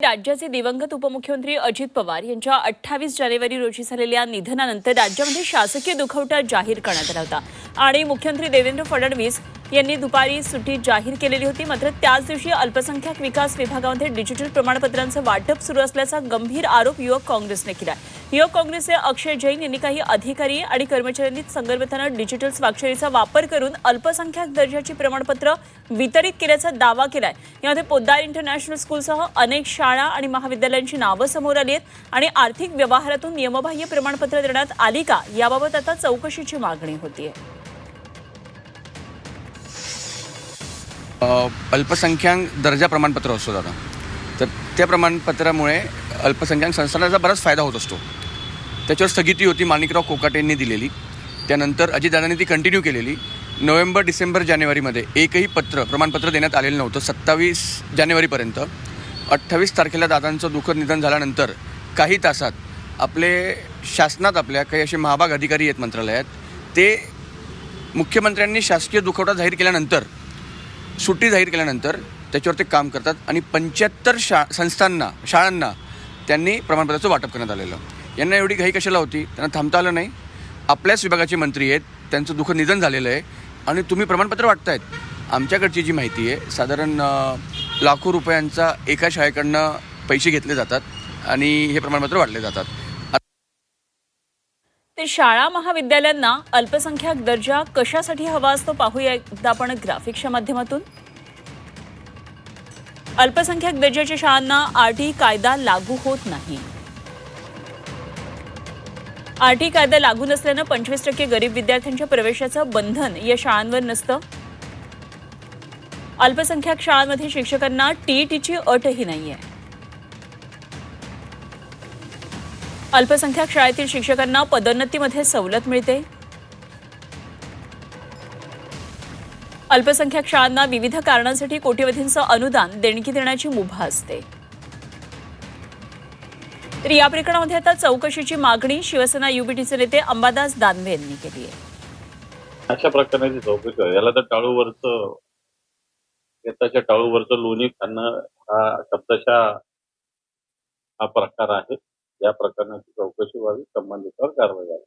राज्याचे दिवंगत उपमुख्यमंत्री अजित पवार यांच्या 28 जानेवारी रोजी झालेल्या निधनानंतर राज्यामध्ये शासकीय दुखवटा जाहीर करण्यात आला होता आणि मुख्यमंत्री देवेंद्र फडणवीस यांनी दुपारी सुट्टी जाहीर केलेली होती. मात्र त्याच दिवशी अल्पसंख्याक विकास विभागामध्ये डिजिटल प्रमाणपत्रांचं वाटप सुरू असल्याचा गंभीर आरोप युवक काँग्रेसने केला. युवक काँग्रेसचे अक्षय जैन यांनी काही अधिकारी आणि कर्मचाऱ्यांनी संगणकानं डिजिटल स्वाक्षरीचा वापर करून अल्पसंख्याक दर्जाची प्रमाणपत्र वितरित केल्याचा दावा केलाय. यामध्ये पोद्दार इंटरनॅशनल स्कूलसह अनेक शाळा आणि महाविद्यालयांची नावं समोर आली आहेत आणि आर्थिक व्यवहारातून नियमबाह्य प्रमाणपत्र देण्यात आली का याबाबत आता चौकशीची मागणी होतीये. अल्पसंख्याक दर्जा प्रमाणपत्र असतो दादा, तर त्या प्रमाणपत्रामुळे अल्पसंख्याक संस्थांचा बराच फायदा होत असतो. त्याच्यावर स्थगिती होती माणिकराव कोकाटेंनी दिलेली, त्यानंतर अजितदादांनी ती कंटिन्यू केलेली. नोव्हेंबर, डिसेंबर, जानेवारीमध्ये एकही प्रमाणपत्र देण्यात आलेलं नव्हतं 27 जानेवारीपर्यंत. 28 तारखेला दादांचं दुःखद निधन झाल्यानंतर काही तासात आपले शासनात आपल्या काही असे महाभाग अधिकारी आहेत मंत्रालयात, ते मुख्यमंत्र्यांनी शासकीय दुखवटा जाहीर केल्यानंतर, सुट्टी जाहीर केल्यानंतर त्याच्यावर ते काम करतात आणि 75 शाळांना त्यांनी प्रमाणपत्राचं वाटप करण्यात आलेलं. यांना एवढी घाई कशाला होती? त्यांना थांबता आलं नाही. आपल्याच विभागाचे मंत्री आहेत, त्यांचं दुःखद निधन झालेलं आहे आणि तुम्ही प्रमाणपत्र वाटतायत. आमच्याकडची जी माहिती आहे, साधारण लाखो रुपयांचा एका शाळेकडनं पैसे घेतले जातात आणि हे प्रमाणपत्र वाटले जातात. तर शाळा महाविद्यालयांना अल्पसंख्याक दर्जा कशासाठी हवा असतो पाहूया एकदा आपण ग्राफिक्सच्या माध्यमातून. अल्पसंख्याक दर्जाच्या शाळांना आरटी कायदा लागू होत नाही. आरटी कायदा लागू नसल्यानं 25% गरीब विद्यार्थ्यांच्या प्रवेशाचं बंधन या शाळांवर नसतं. अल्पसंख्याक शाळांमध्ये शिक्षकांना टीईटीची अटही नाहीये. अल्पसंख्याक शाळेतील शिक्षकांना पदोन्नतीमध्ये सवलत मिळते. अल्पसंख्याक शाळांना विविध कारणांसाठी कोट्यवधींचं अनुदान देणगी देण्याची मुभा असते. तर या प्रकरणामध्ये आता चौकशीची मागणी शिवसेना युबीटीचे नेते अंबादास दानवे यांनी केली आहे. अशा प्रकारची चौकशी याला तर टाळूवरचं येताच्या टाळूवरचं लोणी खाणं हा शब्दशः हा प्रकार आहे. या प्रकरणाची चौकशी व्हावी, संबंधितांवर कारवाई व्हावी.